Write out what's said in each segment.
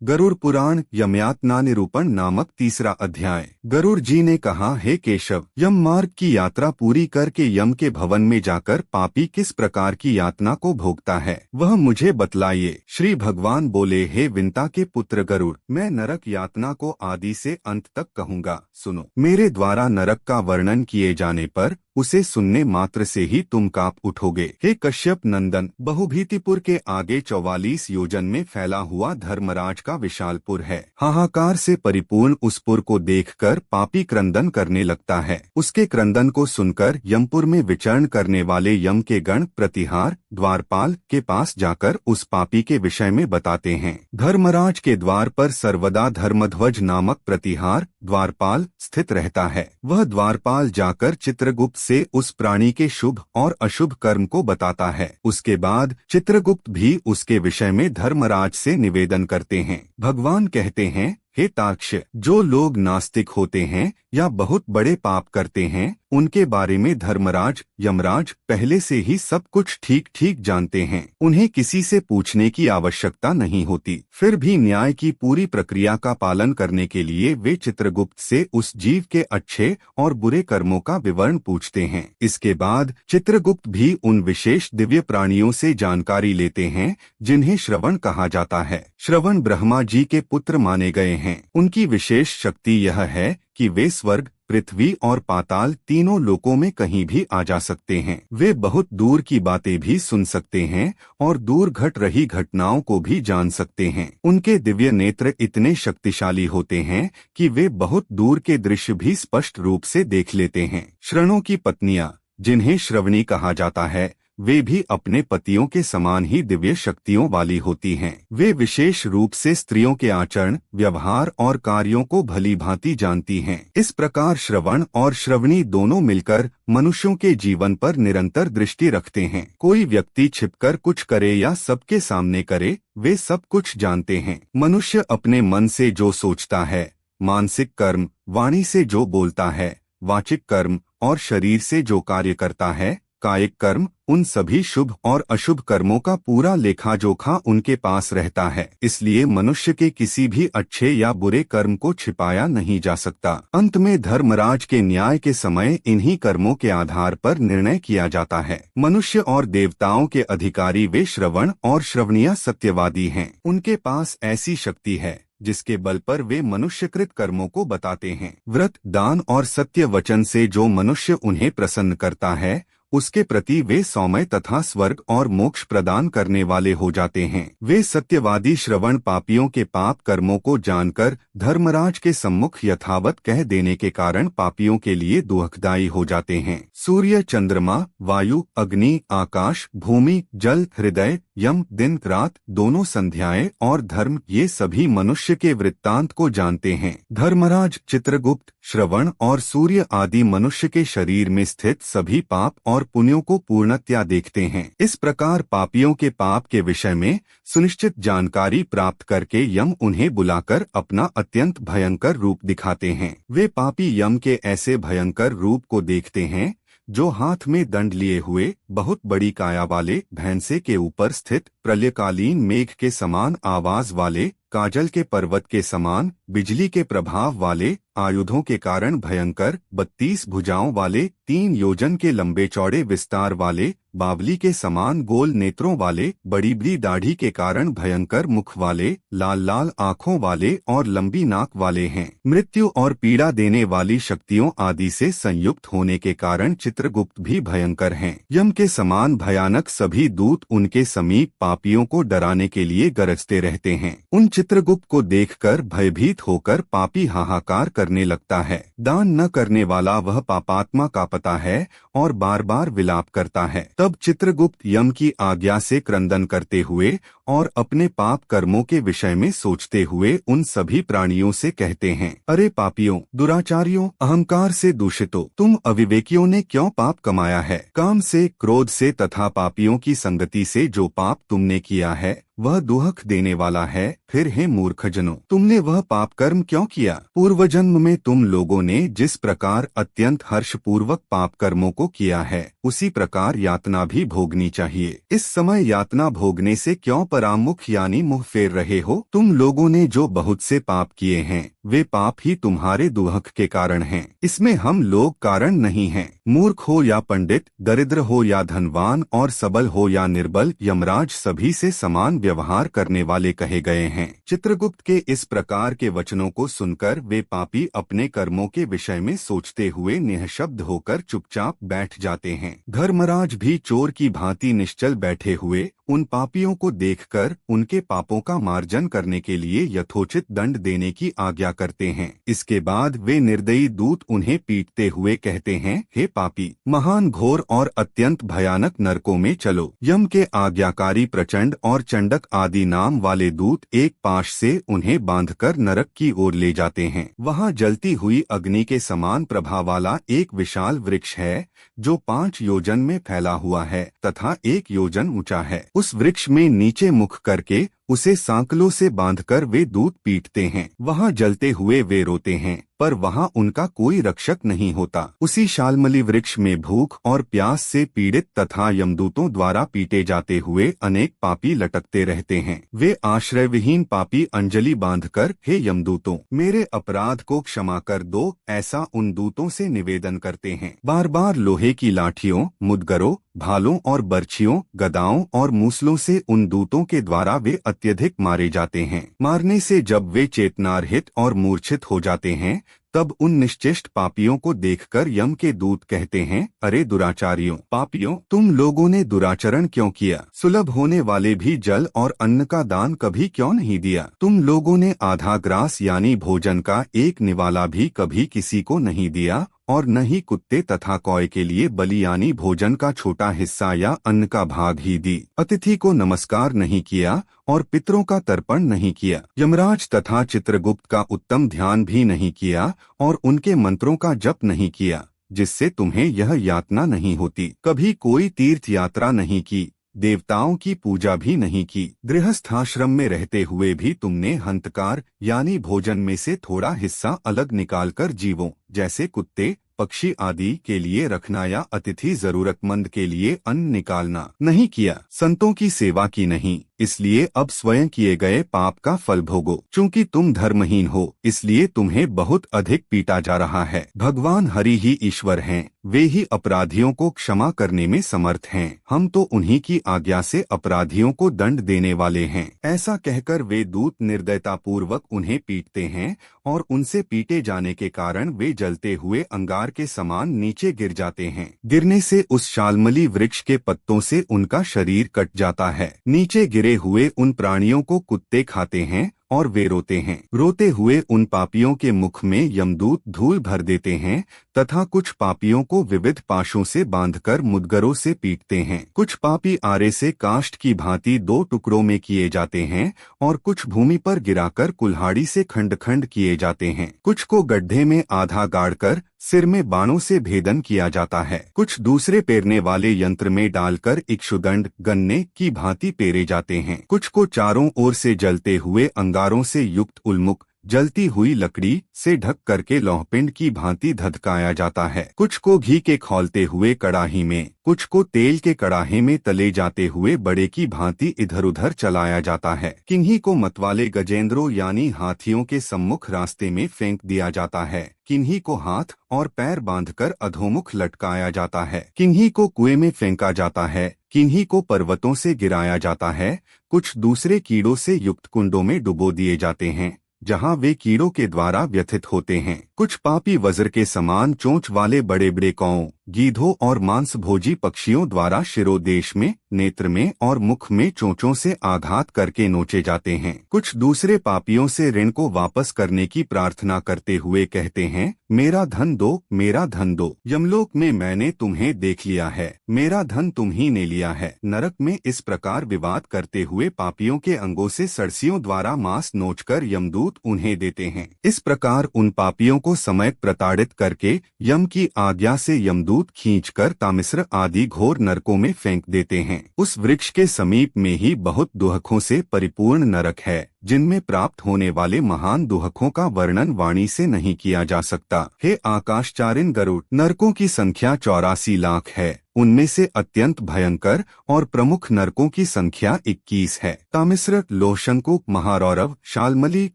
गरुड़ पुराण यमयातना निरूपण नामक तीसरा अध्याय। गरुड़ जी ने कहा, हे केशव, यम मार्ग की यात्रा पूरी करके यम के भवन में जाकर पापी किस प्रकार की यातना को भोगता है, वह मुझे बतलाइए। श्री भगवान बोले, हे विंता के पुत्र गरुड़, मैं नरक यातना को आदि से अंत तक कहूँगा। सुनो, मेरे द्वारा नरक का वर्णन किए जाने पर उसे सुनने मात्र से ही तुम कांप उठोगे। हे कश्यप नंदन, बहुभीतिपुर के आगे 44 योजन में फैला हुआ धर्मराज का विशालपुर है। हाहाकार से परिपूर्ण उस पुर को देखकर पापी क्रंदन करने लगता है। उसके क्रंदन को सुनकर यमपुर में विचरण करने वाले यम के गण प्रतिहार द्वारपाल के पास जाकर उस पापी के विषय में बताते हैं। धर्मराज के द्वार पर सर्वदा धर्मध्वज नामक प्रतिहार द्वारपाल स्थित रहता है। वह द्वारपाल जाकर चित्रगुप्त से उस प्राणी के शुभ और अशुभ कर्म को बताता है। उसके बाद चित्रगुप्त भी उसके विषय में धर्मराज से निवेदन करते हैं। भगवान कहते हैं, हे ताक्ष, जो लोग नास्तिक होते हैं या बहुत बड़े पाप करते हैं, उनके बारे में धर्मराज यमराज पहले से ही सब कुछ ठीक ठीक जानते हैं। उन्हें किसी से पूछने की आवश्यकता नहीं होती। फिर भी न्याय की पूरी प्रक्रिया का पालन करने के लिए वे चित्रगुप्त से उस जीव के अच्छे और बुरे कर्मों का विवरण पूछते हैं। इसके बाद चित्रगुप्त भी उन विशेष दिव्य प्राणियों से जानकारी लेते हैं जिन्हें श्रवण कहा जाता है। श्रवण ब्रह्मा जी के पुत्र माने गए हैं। उनकी विशेष शक्ति यह है कि वे स्वर्ग, पृथ्वी और पाताल तीनों लोकों में कहीं भी आ जा सकते हैं। वे बहुत दूर की बातें भी सुन सकते हैं और दूर घट रही घटनाओं को भी जान सकते हैं। उनके दिव्य नेत्र इतने शक्तिशाली होते हैं कि वे बहुत दूर के दृश्य भी स्पष्ट रूप से देख लेते हैं। श्रणों की पत्नियां, जिन्हें श्रवणी कहा जाता है, वे भी अपने पतियों के समान ही दिव्य शक्तियों वाली होती हैं। वे विशेष रूप से स्त्रियों के आचरण, व्यवहार और कार्यों को भली भांति जानती हैं। इस प्रकार श्रवण और श्रवणी दोनों मिलकर मनुष्यों के जीवन पर निरंतर दृष्टि रखते हैं। कोई व्यक्ति छिपकर कुछ करे या सबके सामने करे, वे सब कुछ जानते हैं। मनुष्य अपने मन से जो सोचता है, मानसिक कर्म, वाणी से जो बोलता है, वाचिक कर्म और शरीर से जो कार्य करता है, कायिक कर्म, उन सभी शुभ और अशुभ कर्मों का पूरा लेखा जोखा उनके पास रहता है। इसलिए मनुष्य के किसी भी अच्छे या बुरे कर्म को छिपाया नहीं जा सकता। अंत में धर्मराज के न्याय के समय इन्हीं कर्मों के आधार पर निर्णय किया जाता है। मनुष्य और देवताओं के अधिकारी वे श्रवण और श्रवणीय सत्यवादी हैं। उनके पास ऐसी शक्ति है जिसके बल पर वे मनुष्यकृत कर्मों को बताते हैं। व्रत, दान और सत्य वचन से जो मनुष्य उन्हें प्रसन्न करता है, उसके प्रति वे सौम्य तथा स्वर्ग और मोक्ष प्रदान करने वाले हो जाते हैं। वे सत्यवादी श्रवण पापियों के पाप कर्मों को जानकर धर्मराज के सम्मुख यथावत कह देने के कारण पापियों के लिए दुखदायी हो जाते हैं। सूर्य, चंद्रमा, वायु, अग्नि, आकाश, भूमि, जल, हृदय, यम, दिन रात, दोनों संध्याएं और धर्म, ये सभी मनुष्य के वृत्तांत को जानते हैं। धर्मराज, चित्रगुप्त, श्रवण और सूर्य आदि मनुष्य के शरीर में स्थित सभी पाप और पुण्यों को पूर्णतया देखते हैं। इस प्रकार पापियों के पाप के विषय में सुनिश्चित जानकारी प्राप्त करके यम उन्हें बुलाकर अपना अत्यंत भयंकर रूप दिखाते हैं। वे पापी यम के ऐसे भयंकर रूप को देखते हैं जो हाथ में दंड लिए हुए, बहुत बड़ी काया वाले, भैंसे के ऊपर स्थित, प्रलयकालीन मेघ के समान आवाज वाले, काजल के पर्वत के समान, बिजली के प्रभाव वाले, आयुधों के कारण भयंकर, 32 भुजाओं वाले, 3 योजन के लंबे चौड़े विस्तार वाले, बावली के समान गोल नेत्रों वाले, बड़ी बड़ी दाढ़ी के कारण भयंकर मुख वाले, लाल लाल आँखों वाले और लंबी नाक वाले हैं। मृत्यु और पीड़ा देने वाली शक्तियों आदि से संयुक्त होने के कारण चित्रगुप्त भी भयंकर हैं। यम के समान भयानक सभी दूत उनके समीप पापियों को डराने के लिए गरजते रहते हैं। उन चित्रगुप्त को देखकर भयभीत होकर पापी हाहाकार करने लगता है। दान न करने वाला वह पापात्मा का पता है और बार बार विलाप करता है। तब चित्रगुप्त यम की आज्ञा से क्रंदन करते हुए और अपने पाप कर्मों के विषय में सोचते हुए उन सभी प्राणियों से कहते हैं, अरे पापियों, दुराचारियों, अहंकार से दूषितों, तुम अविवेकियों ने क्यों पाप कमाया है? काम से, क्रोध से तथा पापियों की संगति से जो पाप तुमने किया है, वह दुहक देने वाला है। फिर हे मूर्खजनों, तुमने वह पाप कर्म क्यों किया? पूर्व जन्म में तुम लोगों ने जिस प्रकार अत्यंत हर्षपूर्वक पाप कर्मों को किया है, उसी प्रकार यातना भी भोगनी चाहिए। इस समय यातना भोगने से क्यों परामुख यानी मुंह फेर रहे हो? तुम लोगों ने जो बहुत से पाप किए हैं, वे पाप ही तुम्हारे दुहक के कारण हैं। इसमें हम लोग कारण नहीं हैं। मूर्ख हो या पंडित, दरिद्र हो या धनवान, और सबल हो या निर्बल, यमराज सभी से समान व्यवहार करने वाले कहे गए हैं। चित्रगुप्त के इस प्रकार के वचनों को सुनकर वे पापी अपने कर्मों के विषय में सोचते हुए निःशब्द होकर चुपचाप बैठ जाते हैं। धर्मराज भी चोर की भांति निश्चल बैठे हुए उन पापियों को देखकर उनके पापों का मार्जन करने के लिए यथोचित दंड देने की आज्ञा करते हैं। इसके बाद वे निर्दयी दूत उन्हें पीटते हुए कहते हैं, हे पापी, महान घोर और अत्यंत भयानक नरकों में चलो। यम के आज्ञाकारी प्रचंड और चंडक आदि नाम वाले दूत एक पाश से उन्हें बांधकर नरक की ओर ले जाते हैं। वहाँ जलती हुई अग्नि के समान प्रभा वाला एक विशाल वृक्ष है, जो 5 योजन में फैला हुआ है तथा 1 योजन ऊंचा है। उस वृक्ष में नीचे मुख करके उसे सांकलों से बांधकर वे दूत पीटते हैं। वहाँ जलते हुए वे रोते हैं, पर वहाँ उनका कोई रक्षक नहीं होता। उसी शालमली वृक्ष में भूख और प्यास से पीड़ित तथा यमदूतों द्वारा पीटे जाते हुए अनेक पापी लटकते रहते हैं। वे आश्रयविहीन पापी अंजलि बांधकर, हे यमदूतों, मेरे अपराध को क्षमा कर दो, ऐसा उन दूतों से निवेदन करते हैं। बार बार लोहे की लाठियों, मुदगरों, भालों और बर्छियों, गदाओं और मूसलों से उन दूतों के द्वारा वे अत्यधिक मारे जाते हैं। मारने से जब वे चेतनारहित और मूर्छित हो जाते हैं, तब उन निश्चेष्ट पापियों को देखकर यम के दूत कहते हैं, अरे दुराचारियों, पापियों, तुम लोगों ने दुराचरण क्यों किया? सुलभ होने वाले भी जल और अन्न का दान कभी क्यों नहीं दिया? तुम लोगों ने आधा ग्रास यानी भोजन का एक निवाला भी कभी किसी को नहीं दिया, और न ही कुत्ते तथा कौए के लिए बलि यानी भोजन का छोटा हिस्सा या अन्न का भाग ही दी। अतिथि को नमस्कार नहीं किया और पितरों का तर्पण नहीं किया। यमराज तथा चित्रगुप्त का उत्तम ध्यान भी नहीं किया और उनके मंत्रों का जप नहीं किया, जिससे तुम्हें यह यातना नहीं होती। कभी कोई तीर्थ यात्रा नहीं की, देवताओं की पूजा भी नहीं की। गृहस्थाश्रम में रहते हुए भी तुमने हंतकार यानी भोजन में से थोड़ा हिस्सा अलग निकालकर जीवों जैसे कुत्ते, पक्षी आदि के लिए रखना या अतिथि जरूरतमंद के लिए अन्न निकालना नहीं किया। संतों की सेवा की नहीं, इसलिए अब स्वयं किए गए पाप का फल भोगो। चूंकि तुम धर्महीन हो, इसलिए तुम्हें बहुत अधिक पीटा जा रहा है। भगवान हरि ही ईश्वर हैं, वे ही अपराधियों को क्षमा करने में समर्थ हैं। हम तो उन्हीं की आज्ञा से अपराधियों को दंड देने वाले हैं। ऐसा कहकर वे दूत निर्दयतापूर्वक उन्हें पीटते हैं और उनसे पीटे जाने के कारण वे जलते हुए अंगार के समान नीचे गिर जाते हैं। गिरने से उस शालमली वृक्ष के पत्तों से उनका शरीर कट जाता है। नीचे गिरे हुए उन प्राणियों को कुत्ते खाते हैं और वे रोते हैं। रोते हुए उन पापियों के मुख में यमदूत धूल भर देते हैं तथा कुछ पापियों को विविध पाशों से बांधकर मुदगरों से पीटते हैं। कुछ पापी आरे से काष्ठ की भांति 2 टुकड़ों में किए जाते हैं और कुछ भूमि पर गिराकर कुल्हाड़ी से खंड खंड किए जाते हैं। कुछ को गड्ढे में आधा गाड़कर सिर में बाणों से भेदन किया जाता है। कुछ दूसरे पेरने वाले यंत्र में डालकर इक्षुदंड गन्ने की भांति पेरे जाते हैं। कुछ को चारों ओर से जलते हुए अंगारों से युक्त उल्मुख जलती हुई लकड़ी से ढक करके लौहपिंड की भांति धधकाया जाता है। कुछ को घी के खौलते हुए कड़ाही में, कुछ को तेल के कड़ाहे में तले जाते हुए बड़े की भांति इधर उधर चलाया जाता है। किन्हीं को मतवाले गजेंद्रों यानी हाथियों के सम्मुख रास्ते में फेंक दिया जाता है। किन्हीं को हाथ और पैर बांधकर अधोमुख लटकाया जाता है। किन्हीं को कुएं में फेंका जाता है। किन्हीं को पर्वतों से गिराया जाता है। कुछ दूसरे कीड़ों से युक्त कुंडों में डुबो दिए जाते हैं, जहां वे कीड़ों के द्वारा व्यथित होते हैं। कुछ पापी वज्र के समान चोंच वाले बड़े बड़े कौओं, गीधों और मांसभोजी पक्षियों द्वारा शिरोदेश में, नेत्र में और मुख में चोंचों से आघात करके नोचे जाते हैं। कुछ दूसरे पापियों से ऋण को वापस करने की प्रार्थना करते हुए कहते हैं, मेरा धन दो, मेरा धन दो। यमलोक में मैंने तुम्हें देख लिया है, मेरा धन तुम ही ने लिया है। नरक में इस प्रकार विवाद करते हुए पापियों के अंगों से सरसियों द्वारा मांस नोचकर यमदूत उन्हें देते हैं। इस प्रकार उन पापियों को समय प्रताड़ित करके यम की आज्ञा से यमदूत यमदूत खींचकर तामिस्र आदि घोर नरकों में फेंक देते हैं। उस वृक्ष के समीप में ही बहुत दुहकों से परिपूर्ण नरक है, जिनमें प्राप्त होने वाले महान दुहकों का वर्णन वाणी से नहीं किया जा सकता। हे आकाशचारिन गरुड़, नरकों की संख्या 84 लाख है। उनमें से अत्यंत भयंकर और प्रमुख नरकों की संख्या 21 है। तामिस्र, लोशंकुक, महारौरव, शालमली,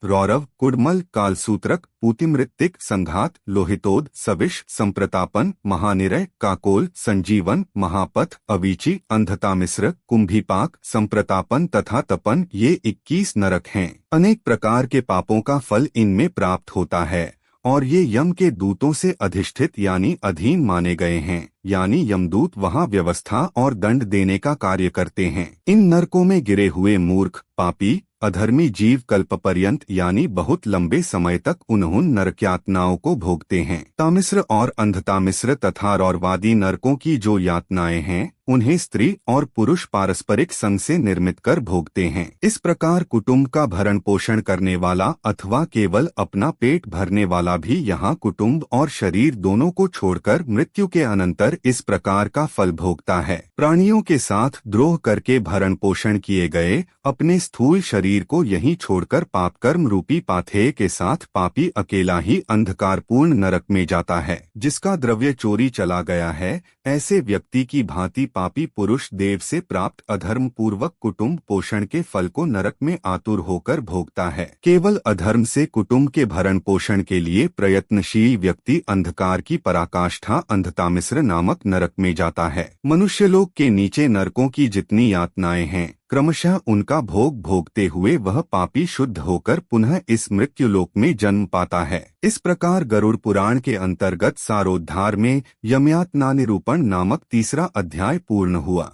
रौरव, कुडमल, कालसूत्रक, पूतिमृत्तिक, संघात, लोहितोद, सविश, संप्रतापन, महानिरय, काकोल, संजीवन, महापथ, अवीची, अंधतामिस्र, कुंभीपाक, संप्रतापन तथा तपन, ये 21 नरक हैं। अनेक प्रकार के पापों का फल इनमें प्राप्त होता है और ये यम के दूतों से अधिष्ठित यानी अधीन माने गए हैं, यानी यमदूत वहाँ व्यवस्था और दंड देने का कार्य करते हैं। इन नरकों में गिरे हुए मूर्ख, पापी, अधर्मी जीव कल्पपर्यंत यानी बहुत लंबे समय तक उन नरक यातनाओं को भोगते हैं। तामिस्र और अंधतामिस्र तथा रौरवादी नरकों की जो यातनाएं हैं, उन्हें स्त्री और पुरुष पारस्परिक संग से निर्मित कर भोगते हैं। इस प्रकार कुटुंब का भरण पोषण करने वाला अथवा केवल अपना पेट भरने वाला भी यहाँ कुटुंब और शरीर दोनों को छोड़कर मृत्यु के अनंतर इस प्रकार का फल भोगता है। प्राणियों के साथ द्रोह करके भरण पोषण किए गए अपने स्थूल शरीर को यहीं छोड़कर पापकर्म रूपी पाथेय के साथ पापी अकेला ही अंधकारपूर्ण नरक में जाता है। जिसका द्रव्य चोरी चला गया है, ऐसे व्यक्ति की भांति पापी पुरुष देव से प्राप्त अधर्म पूर्वक कुटुंब पोषण के फल को नरक में आतुर होकर भोगता है। केवल अधर्म से कुटुंब के भरण पोषण के लिए प्रयत्नशील व्यक्ति अंधकार की पराकाष्ठा अंधतामिस्र नामक नरक में जाता है। मनुष्यलोक के नीचे नरकों की जितनी यातनाएं हैं, क्रमशः उनका भोग भोगते हुए वह पापी शुद्ध होकर पुनः इस मृत्युलोक में जन्म पाता है। इस प्रकार गरुड़ पुराण के अंतर्गत सारोद्धार में यमयातना निरूपण नामक तीसरा अध्याय पूर्ण हुआ।